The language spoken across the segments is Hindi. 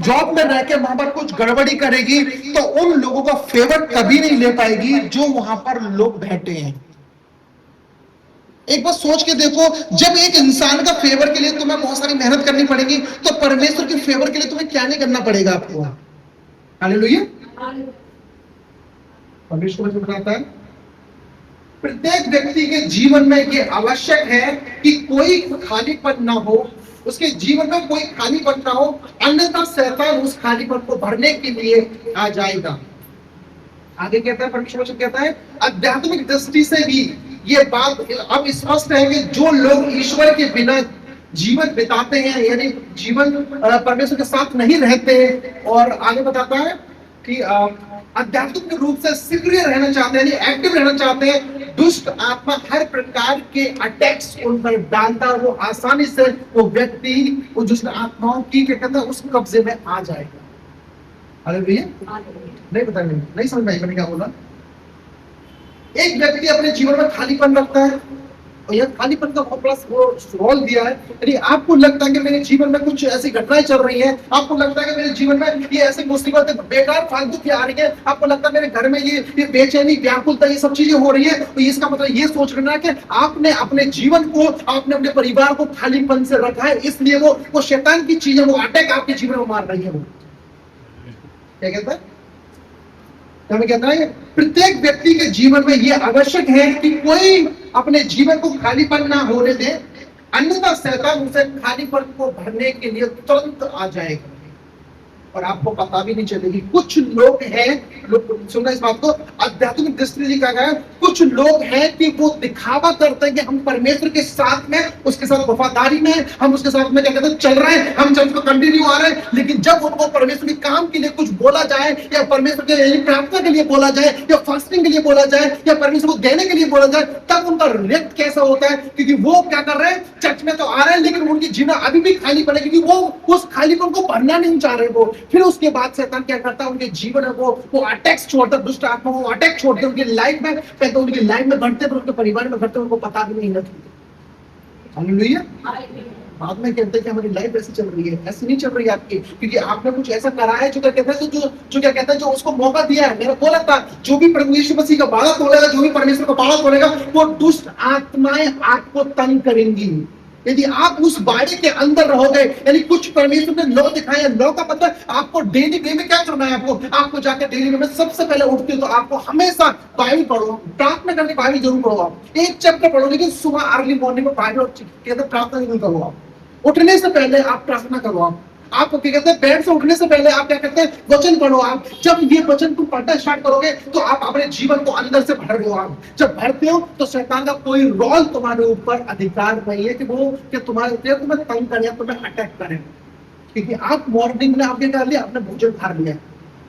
जॉब में रह के वहां पर कुछ गड़बड़ी करेगी तो उन लोगों का फेवर कभी नहीं ले पाएगी जो वहां पर लोग बैठे हैं। एक बार सोच के देखो, जब एक इंसान का फेवर के लिए तुम्हें बहुत सारी मेहनत करनी पड़ेगी तो परमेश्वर के फेवर के लिए तुम्हें क्या नहीं करना पड़ेगा आपको। हालेलुया। परमेश्वर जो बताता है प्रत्येक व्यक्ति के जीवन में ये आवश्यक है कि कोई खालीपन ना हो, उसके जीवन में कोई खालीपन ना हो, अन्यथा शैतान उस खालीपन को भरने के लिए आ जाएगा। आगे कहता है परमेश्वर कहता है आध्यात्मिक दृष्टि से भी ये बात अब स्पष्ट है कि जो लोग ईश्वर के बिना जीवन बिताते हैं, यानी जीवन परमेश्वर के साथ नहीं रहते, और आगे बताता है कि आध्यात्मिक रूप से सक्रिय रहना चाहते हैं, यानी एक्टिव रहना चाहते हैं, दुष्ट आत्मा हर प्रकार के अटैक्स उन पर डालता है, वो आसानी से वो व्यक्ति वो दुष्ट आत्माओं की क्या कहता है उस कब्जे में आ जाएगा। अरे भैया नहीं पता, नहीं समझ में आई मैंने क्या बोला। एक व्यक्ति अपने जीवन में खालीपन रखता है, और यह खालीपन का प्लस वो रोल दिया है, यदि आपको लगता है कि मेरे जीवन में कुछ ऐसी घटनाएं चल रही हैं, आपको लगता है कि मेरे जीवन में ये ऐसी मुसीबतें बेकार फालतू की आ रही है, आपको लगता है मेरे घर में ये बेचैनी व्याकुलता ये सब चीजें हो रही है, तो इसका मतलब ये सोच लेना कि आपने अपने जीवन को, आपने अपने परिवार को खालीपन से रखा है, इसलिए वो शैतान की चीजें, वो अटैक आपके जीवन में मार रही है। वो क्या कहता है, हमें कहता है प्रत्येक व्यक्ति के जीवन में यह आवश्यक है कि कोई अपने जीवन को खालीपन ना होने दे, अन्यथा शैतान उसे खालीपन को भरने के लिए तुरंत आ जाएगा और आपको पता भी नहीं चलेगी। कुछ लोग हैं, सुनना इस बात को, आध्यात्मिक दृष्टि से कहा गया, कुछ लोग हैं कि वो दिखावा करते हैं कि हम परमेश्वर के साथ में, उसके साथ वफादारी में, हम उसके साथ में क्या कहते हैं चल रहे हैं, हम चर्च को कंटिन्यू आ रहे हैं, लेकिन जब उनको परमेश्वर के काम के लिए कुछ बोला जाए, या परमेश्वर के लिए प्रार्थना के लिए बोला जाए, या फास्टिंग के लिए बोला जाए, या परमेश्वर को देने के लिए बोला जाए, तब उनका रिएक्ट कैसा होता है, क्योंकि वो क्या कर रहे हैं, चर्च में तो आ रहे हैं लेकिन उनकी जीवन अभी भी खाली पड़े, क्योंकि वो उस खालीपन को भरना नहीं चाह रहे। वो फिर उसके बाद शैतान क्या करता है, उनके जीवन में वो अटैक्स छोड़ता है, दुष्ट आत्मा वो अटैक छोड़ते हैं उनकी लाइफ में, पहले तो उनकी लाइफ में घटते हैं, उनके परिवार में घटते हैं, उनको पता भी नहीं लगता। हालेलुया। बाद में कहते हैं कि हमारी लाइफ ऐसी चल रही है, ऐसी नहीं चल रही है आपकी, क्योंकि आपने कुछ ऐसा करा है जो क्या कहता है, जो क्या कहता है, जो उसको मौका दिया है। मैंने बोला था जो भी प्रभु यीशु मसीह का बाड़ा तोड़ेगा, जो भी परमेश्वर का बाड़ा तोड़ेगा, वो दुष्ट आत्माएं आपको तंग करेंगी। यदि आप उस बाड़े के अंदर रहोगे, यानी कुछ परमेश्वर ने लॉ दिखाया, लॉ का मतलब आपको डेली वे में क्या करना है, आपको जाकर डेली वे में सबसे पहले उठते हो तो आपको हमेशा बाइबल पढ़ो, प्रार्थना करके बाइबल जरूर पढ़ो, आप एक चैप्टर पढ़ो, लेकिन सुबह अर्ली मॉर्निंग में बाइबल कहते प्रार्थना जरूर करो। आप उठने से पहले आप प्रार्थना करो, आप क्या कहते हैं बेड से उठने से पहले आप क्या कहते हैं वचन पढ़ो। आप जब ये वचन तुम पढ़ना स्टार्ट करोगे तो आप अपने जीवन को अंदर से भर रहे हो। आप जब भरते हो तो शैतान का कोई रोल तुम्हारे ऊपर अधिकार नहीं है कि वो कि तुम्हें तंग करे, तुम्हें अटैक करे, क्योंकि आप मॉर्निंग में आपने कर लिया, आपने भोजन खा लिया,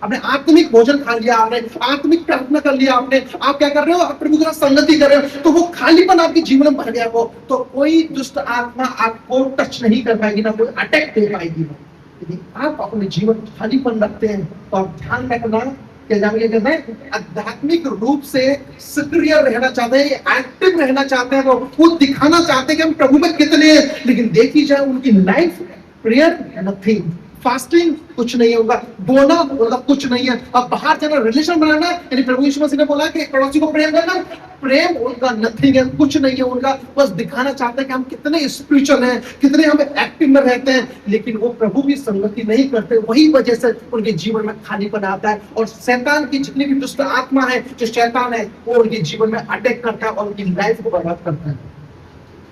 आपने आत्मिक भोजन खा लिया, आपने आत्मिक प्रार्थना कर लिया, आपने आप क्या कर रहे हो, आप प्रभु के साथ संगति कर रहे हो, तो वो खालीपन आपके जीवन में भर गया। वो तो कोई दुष्ट आत्मा आपको टच नहीं कर पाएगी, ना कोई अटैक दे पाएगी। यदि आप अपने जीवन खालीपन रखते हैं तो आप ध्यान रखना, आध्यात्मिक रूप से सक्रिय रहना चाहते हैं, एक्टिव रहना चाहते हैं, वो दिखाना चाहते हैं कि हम प्रभु में कितने हैं, लेकिन देखी जाए उनकी लाइफ प्रेयर नथिंग, फास्टिंग कुछ नहीं होगा, बोलना मतलब कुछ नहीं है, अब बाहर जाना, रिलेशन बनाना, यानी प्रभु यीशु मसीह ने बोला कि पड़ोसी को प्रेम करना, प्रेम उनका नथिंग है, कुछ नहीं है उनका, बस दिखाना चाहते हैं कि हम कितने स्पिरिचुअल हैं, कितने हम एक्टिव में रहते हैं, लेकिन वो प्रभु की संगति नहीं करते। वही वजह से उनके जीवन में खालीपन आता है, और शैतान की जितनी भी दुष्ट आत्मा है, जो शैतान है, वो उनके जीवन में अटैक करता है और उनकी लाइफ को बर्बाद करता है।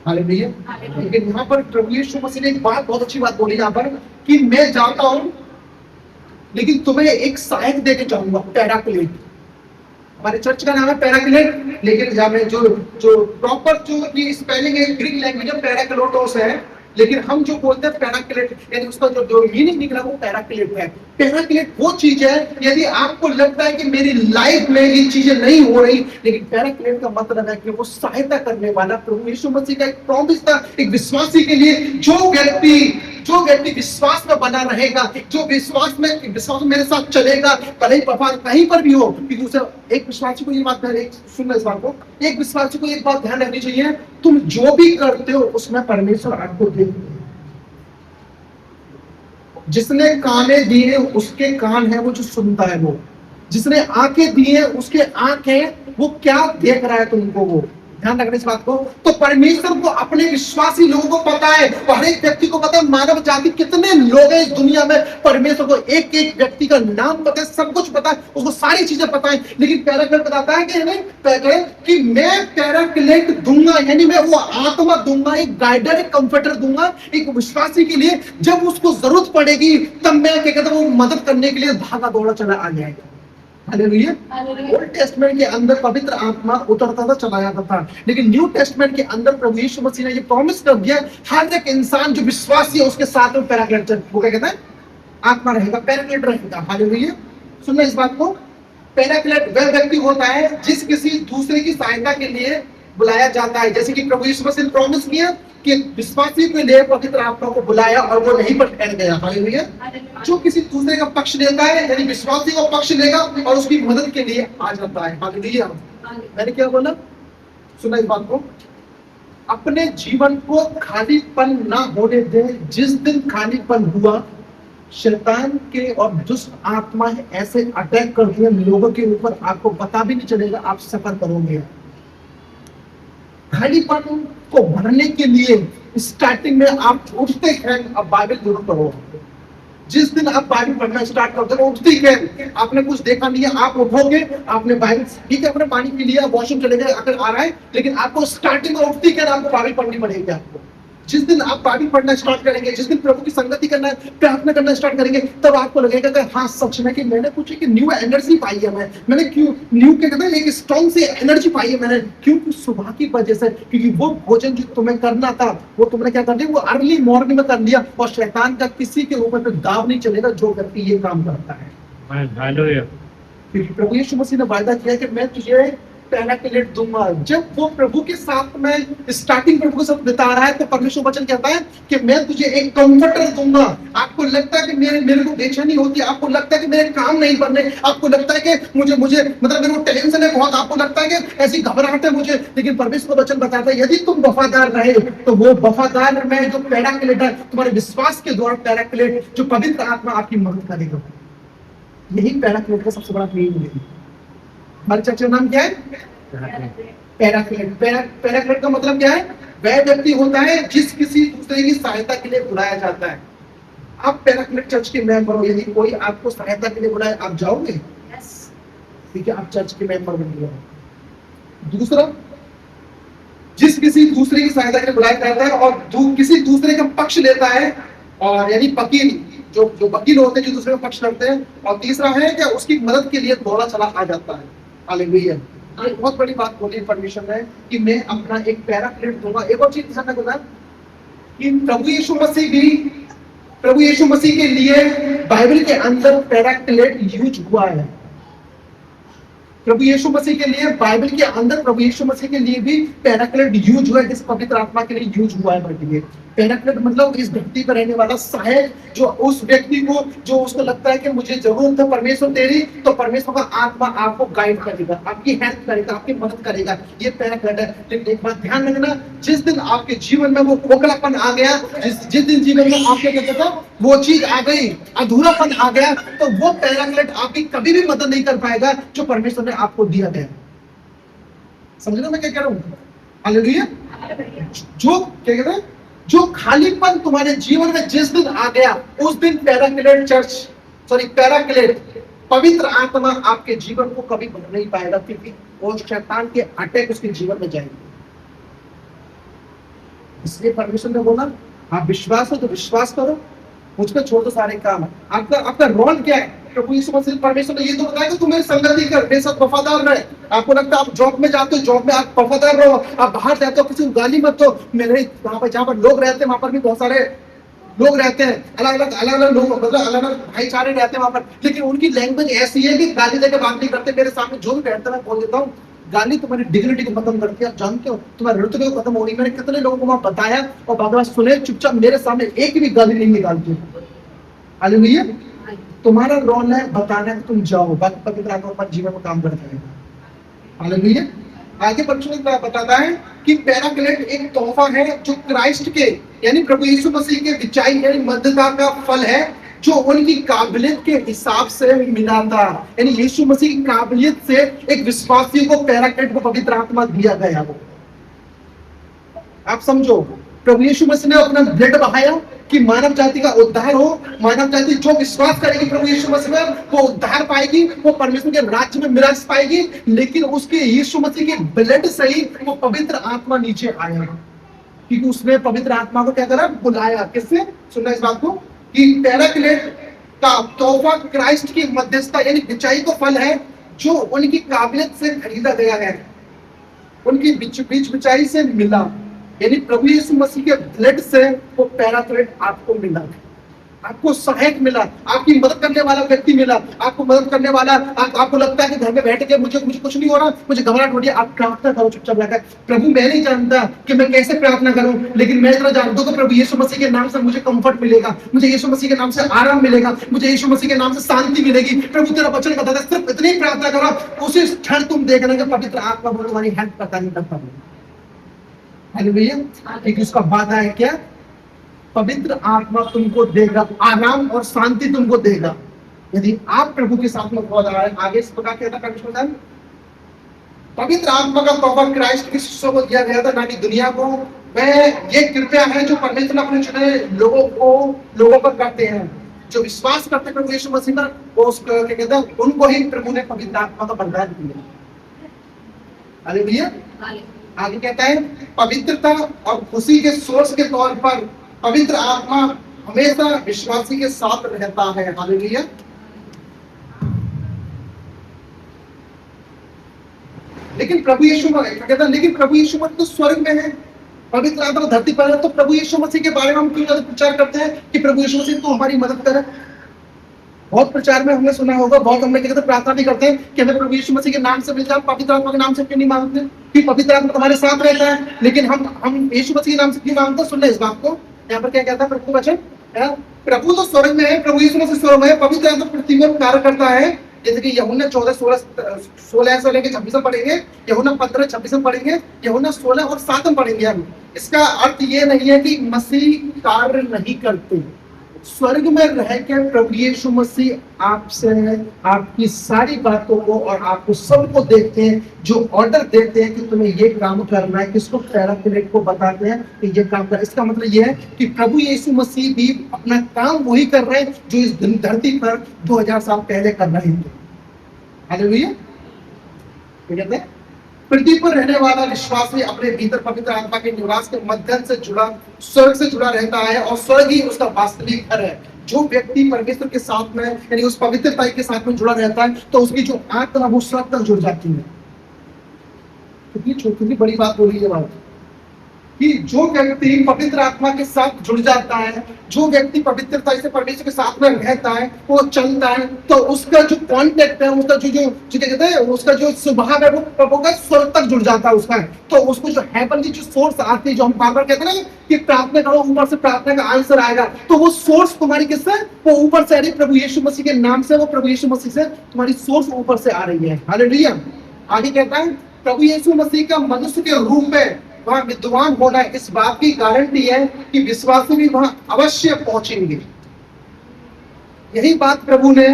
हालेलुया। लेकिन यहाँ पर प्रभु यीशु मसीह ने एक बात, बहुत अच्छी बात बोली यहाँ पर, कि मैं जाता हूं लेकिन तुम्हें एक सहायक देके जाऊंगा, पैराक्लेट। हमारे चर्च का नाम है पैराक्लेट, लेकिन जहाँ में जो प्रॉपर जो स्पेलिंग है ग्रीक लैंग्वेज में पैराक्लोटोस है, लेकिन हम जो बोलते हैं पैराक्लेट, यानी उसका जो मीनिंग निकला वो पैराक्लेट है। पैराक्लेट वो चीज है, यदि आपको लगता है कि मेरी लाइफ में ये चीजें नहीं हो रही, लेकिन पैराक्लेट का मतलब है कि वो सहायता करने वाला। प्रभु यीशु मसीह का एक प्रॉमिस था एक विश्वासी के लिए, जो व्यक्ति विश्वास में बना रहेगा, जो विश्वास में मेरे साथ चलेगा, भले ही कहीं पर भी हो, क्योंकि उसे एक विश्वासी को ये बात सुनना, इस बात को एक विश्वासी को एक बात ध्यान रखनी चाहिए, तुम जो भी करते हो उसमें परमेश्वर आपको देखते हैं। जिसने काने दिए उसके कान है वो जो सुनता है वो, जिसने आंखें दी है उसके आंख है वो क्या देख रहा है तुमको, वो ध्यान रखने इस बात को। तो परमेश्वर को अपने विश्वासी लोगों को पता है, हर एक व्यक्ति को पता है, मानव जाति कितने लोग हैं इस दुनिया में, परमेश्वर को एक एक व्यक्ति का नाम पता है, सब कुछ पता है, उसको सारी चीजें पता है। लेकिन पैराक्लेट बताता है कि नहीं पहले कि मैं पैराक्लेट दूंगा, यानी मैं वो आत्मा दूंगा, एक गाइडर, एक कंफर्टर दूंगा एक विश्वासी के लिए, जब उसको जरूरत पड़ेगी तब मैं क्या कहता हूँ वो मदद करने के लिए भागा दौड़ा चला आ जाएगा। हालेलुया। ओल्ड टेस्टमेंट के अंदर पवित्र आत्मा उतरता था, चला जाता था, लेकिन न्यू टेस्टमेंट के अंदर प्रभु यीशु मसीह ने ये प्रॉमिस कर दिया, हर एक इंसान जो विश्वासी है उसके साथ में पैराक्लेट, वो क्या कहता है, आत्मा रहेगा, पैराक्लेट रहेगा। हालेलुया। सुनना इस बात को, पैराक्लेट वह व्यक्ति होता है जिस किसी दूसरे की सहायता के लिए बुलाया जाता है, जैसे कि प्रभु यीशु मसीह ने प्रॉमिस किया कि विश्वासी के लिए पवित्र आत्मा को बुलाया और वो नहीं पर ठहर गया। हालेलुया। जो किसी दूसरे का पक्ष लेता है, यानी विश्वासी का पक्ष लेगा और उसकी मदद के लिए आ जाता है। हालेलुया। मैंने क्या बोला, सुना इस बात को, अपने जीवन को खालीपन ना होने दे। जिस दिन खालीपन हुआ, शैतान के और दुष्ट आत्माएं ऐसे अटैक करती हैं लोगों के ऊपर, आपको पता भी नहीं चलेगा, आप सफर करोगे। खालीपन को भरने के लिए स्टार्टिंग में आप उठते हैं, अब बाइबल जरूर पढ़ो। जिस दिन आप बाइबल पढ़ना स्टार्ट करते हो, उठते ही आपने कुछ देखा नहीं है, आप उठोगे, आपने बाइबल, ठीक है, आपने पानी पी लिया, वॉशरूम चले गए, अगर आ रहा है, लेकिन आपको स्टार्टिंग में उठती है आपको बाइबल पढ़नी पड़ेगी। आपको जिस दिन आप बाइबल पढ़ना स्टार्ट करेंगे, जिस दिन प्रभु की संगति करना, प्रार्थना करना स्टार्ट करेंगे, तब आपको लगेगा कि हाँ सच में कि मैंने कुछ एक न्यू एनर्जी पाई है, मैंने क्यों न्यू क्या कहते हैं, एक स्ट्रॉन्ग से एनर्जी पाई है मैंने, क्योंकि सुबह की वजह से, क्योंकि वो भोजन जो तुम्हें करना था वो तुमने क्या कर दिया, वो अर्ली मॉर्निंग में कर लिया, और शैतान का किसी के ऊपर पे दाव नहीं चलेगा जो व्यक्ति ये काम करता है। हालेलुया। क्योंकि प्रभु यीशु मसीह ने वायदा किया कि मैं तुझे पैराक्लेट दूंगा। जब वो प्रभु के साथ में स्टार्टिंग प्रभु के साथ बिता रहा है, तो परमेश्वर वचन कहता है कि मैं तुझे एक कंफर्टर दूंगा। आपको लगता है कि मेरे को बेचैनी होती है, आपको लगता है कि मेरे काम नहीं बन रहे, आपको लगता है कि मुझे मतलब मेरे को टेंशन है बहुत, आपको लगता है कि ऐसी घबराहट है मुझे, लेकिन परमेश्वर वचन बताता है यदि तुम वफादार रहे तो वो वफादार में जो पैराक्लेट है, तुम्हारे विश्वास के द्वारा पैराक्लेट, जो पवित्र आत्मा आपकी मदद करेगा। यही पैराक्लेट का सबसे बड़ा मीनिंग है। हमारे चर्च का नाम क्या है, पैराक्लेट। पैराक्लेट का मतलब क्या है, वह व्यक्ति होता है जिस किसी दूसरे की सहायता के लिए बुलाया जाता है। आप पैराक्लेट चर्च के मेंबर हो, यदि कोई आपको सहायता के लिए बुलाए, आप जाओगे? ठीक है, आप चर्च के मेंबर बन गए। दूसरा, जिस किसी दूसरे की सहायता के लिए बुलाया जाता है और किसी दूसरे का पक्ष लेता है, और यानी वकील, जो वकील होते हैं जो दूसरे का पक्ष लड़ते हैं। और तीसरा है कि उसकी मदद के लिए दौड़ा चला आ जाता है। हालेलुया। एक बहुत बड़ी बात बोली परमेश्वर ने कि मैं अपना एक पैराक्लेट दूंगा। एक और चीज ध्यान रखना कि प्रभु यीशु मसीह के लिए बाइबल के अंदर पैराक्लेट यूज हुआ है। प्रभु यीशु मसीह के लिए बाइबल के अंदर प्रभु यीशु मसीह के लिए भी पैराक्लेट यूज हुआ है, जिस पवित्र आत्मा के लिए यूज हुआ है। पैराक्लेट मतलब इस धरती पर रहने वाला सहायक, जो उस व्यक्ति को, जो उसको लगता है कि मुझे जरूरत है परमेश्वर तेरी, तो परमेश्वर का आत्मा आपको गाइड करेगा, आपकी हेल्प करेगा, आपकी मदद करेगा। ये पैराक्लेट है। लेकिन एक बात ध्यान रखना, जिस दिन आपके जीवन में वो खोखलापन आ गया, जिस दिन जीवन में आपके कहते था वो चीज आ गई, अधूरापन आ गया, तो वो पैराक्लेट आपकी कभी भी मदद नहीं कर पाएगा जो परमेश्वर ने आपको दिया है। समझ लो मैं क्या कह रहा हूँ? हालेलुया। जो क्या कहते हैं, जो खालीपन तुम्हारे जीवन में जिस दिन आ गया, उस दिन पैराक्लेट पवित्र आत्मा आपके जीवन को कभी भर नहीं पाएगा, क्योंकि वो शैतान के अटैक उसके जीवन में जाएंगे। इसलिए परमेश्वर ने बोला आप विश्वास हो तो विश्वास करो, मुझ पर छोड़ दो सारे काम। आपका रोल क्या है? प्रभु यीशु मसीह परमेश्वर ने ये तो बताया कि तुम मेरी संगति कर, मेरे साथ वफादार रहे। आपको लगता है आप जॉब में जाते हो, जॉब में आप वफादार रहो, आप बाहर जाते हो किसी को गाली मत दो। मेरे वहां पर जहाँ पर लोग रहते हैं वहां पर भी बहुत सारे लोग रहते हैं, अलग अलग लोग, मतलब अलग अलग भाईचारे रहते हैं वहां पर, लेकिन उनकी लैंग्वेज ऐसी है कि गाली देकर बात नहीं करते। मेरे सामने जो भी बैठता है मैं बोल देता हूँ, गाली तुम्हारी डिग्निटी को खत्म करती है। आप जानते हो तुम्हारे रुतबे को खत्म होगी। मैंने कितने लोगों को वहां बताया और भगवान सुने, चुपचाप मेरे सामने एक भी गाली नहीं निकालती। हालेलुया। तुम्हारा रोल है बताना कि तुम जाओ, बाकी पवित्र आत्मा अपने जीवन में काम करते हैं। हालेलुया। आगे परमेश्वर बताता है कि पैराक्लेट एक तोहफा है जो क्राइस्ट के, यानी प्रभु यीशु मसीह के विचाई यानी मध्यता का फल है, जो उनकी काबिलियत के हिसाब से मिला था। यानी यीशु मसीह की काबिलियत से एक विश्वासी को पैराक्लेट को पवित्र आत्मा दिया गया। वो आप समझो, प्रभु यीशु मसीह ने अपना ब्लड बहाया कि मानव जाति का उद्धार हो। मानव जाति जो विश्वास करेगी प्रभु यीशु मसीह में, वो उद्धार पाएगी, वो परमेश्वर के राज्य में मिराज पाएगी। लेकिन उसके यीशु मसीह के ब्लड से ही वो पवित्र आत्मा नीचे आया, क्योंकि उसने पवित्र आत्मा को क्या करा, बुलाया। किससे? सुनना इस बात को कि पैराक्लेट का तोहफा क्राइस्ट की मध्यस्थता यानी बिचाई को फल है, जो उनकी काबिलियत से खरीदा गया है, उनकी बीच बिचाई से मिला। यानी प्रभु यीशु मसीह के ब्लड से वो पैराक्लेट आपको मिला, आपको सहायक मिला, आपकी मदद करने वाला व्यक्ति मिला, आपको मदद करने वाला। आपको लगता है कि घर में बैठ के मुझे कुछ नहीं हो रहा, मुझे घबराहट हो रही है, आप प्रार्थना करो चुपचाप रहकर। प्रभु मैं नहीं जानता कि मैं कैसे प्रार्थना करूं, लेकिन मैं इतना जानता हूं कि प्रभु यीशु मसीह के नाम से मुझे कंफर्ट मिलेगा, मुझे यीशु मसीह के नाम से आराम मिलेगा, मुझे यीशु मसीह के नाम से शांति मिलेगी। प्रभु तेरा वचन बताता है सिर्फ इतनी प्रार्थना करो, उसी क्षण तुम देखना कि पवित्र आत्मा वो तुम्हारी हेल्प करता नहीं करता। हालेलुया। क्योंकि उसका वादा है क्या? पवित्र आत्मा तुमको देगा, आराम और शांति तुमको देगा, यदि आप प्रभु के साथ में बहुत आगे। इस प्रकार कहता परमेश्वर, पवित्र आत्मा का तोहफा क्राइस्ट के शिष्यों को दिया गया था, ना कि दुनिया को। वह ये कृपया है जो परमेश्वर अपने चुने लोगों पर करते हैं, जो विश्वास करते हैं प्रभु यीशु मसीह पर, वो उसको क्या कहते हैं, उनको ही प्रभु ने पवित्र आत्मा का वरदान दिया। हालेलुया। आगे कहता है, पवित्रता और खुशी के सोर्स के तौर पर पवित्र आत्मा हमेशा विश्वासी के साथ रहता है। हालेलुया। लेकिन प्रभु यीशु कहता है, लेकिन प्रभु यीशु मसीह तो स्वर्ग में है, पवित्र आत्मा धरती पर है। तो प्रभु यीशु मसीह के बारे में हम क्यों ज्यादा प्रचार करते हैं कि प्रभु यीशु मसीह तो हमारी मदद करे? बहुत प्रचार में हमने सुना होगा, बहुत हमने क्या कहते प्रार्थना भी करते हैं कि हमें प्रभु यीशु मसीह के नाम से मिल जाए। पवित्र आत्मा के नाम से क्यों नहीं मांगते कि पवित्र आत्मा तुम्हारे साथ रहता है? लेकिन हम यीशु मसीह के नाम से क्यों मांगते हैं? सुनना इस बात को, यहाँ पर क्या कहता है प्रभु वचन, प्रभु तो स्वर्ग में है, प्रभु यीशु मसीह स्वर्ग में है, पवित्र आत्मा पृथ्वी में कार्य करता है। जैसे कि यूहन्ना 14:16 से लेकर 26 पढ़ेंगे, यूहन्ना 15:26 पढ़ेंगे, यूहन्ना 16 और 7 पढ़ेंगे हम। इसका अर्थ ये नहीं है कि मसीह कार्य नहीं करते। स्वर्ग में रह के प्रभु यीशु मसीह आपसे आपकी सारी बातों को और आपको सबको देखते हैं, जो ऑर्डर देते हैं कि तुम्हें ये काम करना है, किसको? पैराक्लेट को बताते हैं कि ये काम कर। इसका मतलब ये है कि प्रभु यीशु मसीह भी अपना काम वही कर रहे हैं जो इस धरती पर 2000 साल पहले कर रहे हैं। हालेलुया। कहते हैं पृथ्वी पर रहने वाला विश्वासी अपने भीतर पवित्र आत्मा के निवास के माध्यम से जुड़ा, स्वर्ग से जुड़ा रहता है, और स्वर्ग ही उसका वास्तविक घर है। जो व्यक्ति परमेश्वर के साथ में यानी उस पवित्रता के साथ में जुड़ा रहता है, तो उसकी जो आत्मा वो स्वर्ग तक जुड़ जाती है। कितनी छोटी बड़ी बात बोली है बात कि जो व्यक्ति पवित्र आत्मा के साथ जुड़ जाता है, जो व्यक्ति पवित्रता से परमेश्वर के साथ में रहता है, वो चलता है, तो उसका जो कॉन्टेक्ट है, उसका जो कहते हैं, उसका जो स्वभाव है, वो प्रभु का स्वर्ग तक जुड़ जाता है उसका। तो उसको जो हेवनली जो सोर्स आती है, जो हम बार-बार कहते हैं ना कि प्रार्थना करो, ऊपर से प्रार्थना का आंसर आएगा, तो वो सोर्स तुम्हारी किससे? वो ऊपर से आ रही, प्रभु यीशु मसीह के नाम से, वो प्रभु यीशु मसीह से तुम्हारी सोर्स ऊपर से आ रही है। हालेलुया। आगे कहता है, प्रभु यीशु मसीह का मनुष्य के रूप में वहां विद्वान होना, इस बात की गारंटी है कि विश्वासी भी वहां अवश्य पहुंचेंगे। यही बात प्रभु ने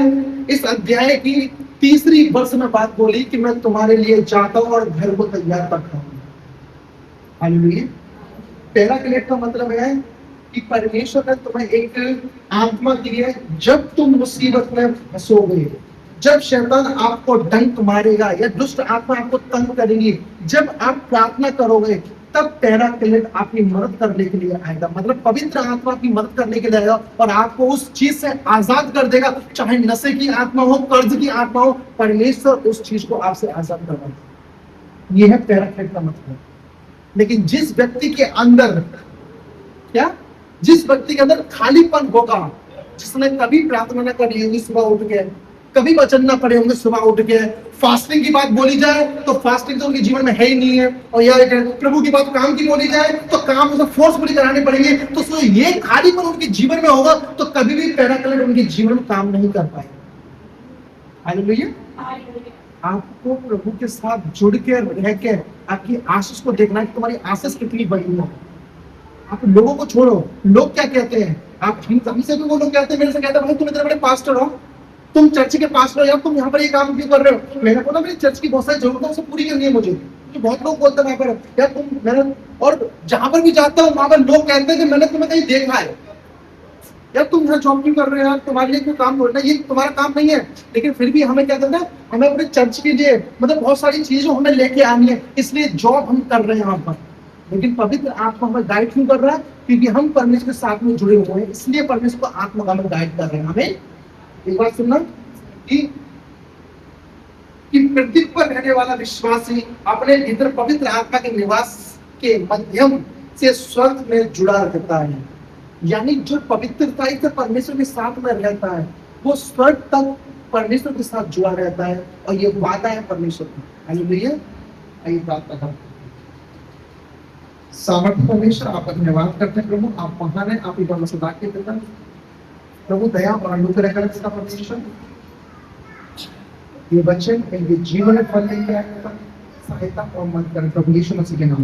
इस अध्याय की 3री वर्ष में बात बोली कि मैं तुम्हारे लिए जाता हूं और घर को तैयार रखा हूं। हालेलुया। पैराक्लेट का मतलब है कि परमेश्वर ने तुम्हें एक आत्मा दी है, जब तुम मुसीबत में फंसोगे, जब शैतान आपको डंक मारेगा या दुष्ट आत्मा आपको तंग करेगी, जब आप प्रार्थना करोगे, तब पैराक्लेट आपकी मदद करने के लिए आएगा। मतलब पवित्र आत्मा की मदद करने के लिए आएगा और आपको उस चीज से आजाद कर देगा। चाहे नशे की आत्मा हो, कर्ज की आत्मा हो, परमेश्वर उस चीज को आपसे आजाद करवाएगा। यह है पैराक्लेट का मतलब। लेकिन जिस व्यक्ति के अंदर जिस व्यक्ति के अंदर खालीपन होगा, जिसने कभी प्रार्थना न करी होगी सुबह उठ के, कभी वचन ना पढ़े होंगे सुबह उठ के, फास्टिंग की बात बोली जाए तो फास्टिंग तो उनके जीवन में है ही नहीं है, और या प्रभु की बात काम की बोली जाए तो काम उसे फोर्सफुली कराने पड़ेंगे, तो ये खालीपन उनके जीवन में होगा, तो कभी भी पैराक्लेट उनके जीवन में काम नहीं कर पाएगा। हालेलुया। आपको प्रभु के साथ जुड़ के रह के आपकी आशीष को देखना है कि तुम्हारी आशीष कितनी बड़ी है। आप लोगों को छोड़ो, लोग क्या कहते हैं, आप हमसे भी वो लोग कहते हैं, मेरे से कहते हैं भाई तुम इतने बड़े पास्टर हो, तुम चर्च के पास्टर हो यार, तुम यहाँ पर ये काम क्यों कर रहे हो? मैंने बोला मेरी चर्च की बहुत सारी जरूरतें उसे पूरी करनी है मुझे। तो बहुत लोग बोलते हैं वहाँ पर यार तुम मैंने, और जहां पर भी जाता हूँ वहां पर लोग कहते हैं कि मैंने तुम्हें कहीं देखा है यार, तुम यहाँ जॉब क्यों कर रहे हो यार, तुम्हारे लिए कोई काम करना, ये तुम्हारा काम नहीं है। लेकिन फिर भी हमें क्या करना है, हमें अपने चर्च के लिए मतलब बहुत सारी चीजें हमें लेके आनी है, इसलिए जॉब हम कर रहे हैं यहाँ पर। लेकिन पवित्र आत्मा हमें गाइड क्यों कर रहा है? क्योंकि हम परमेश्वर के साथ में जुड़े हुए हैं, इसलिए परमेश्वर को आत्मा हमें गाइड कर रहे हैं। हमें एक बात सुनना कि पृथ्वी पर रहने वाला विश्वासी अपने भीतर पवित्र आत्मा के निवास के माध्यम से स्वर्ग में जुड़ा रहता है। यानी जो पवित्रता से परमेश्वर के साथ में रहता है वो स्वर्ग तक परमेश्वर के साथ जुड़ा रहता है, और ये वादा है परमेश्वर का। हालेलुया। आइए प्रार्थना करते हैं। सामर्थ्य परमेश्वर, आपका धन्यवाद करते हैं प्रभु, आप महान हैं, आप इधर सदा के पिता। प्रभु दया और अनुग्रह करें इसका परमेश्वर, ये बच्चे इनके जीवन में फल लेकर आए, सहायता और मदद करें प्रभु यीशु मसीह के नाम में।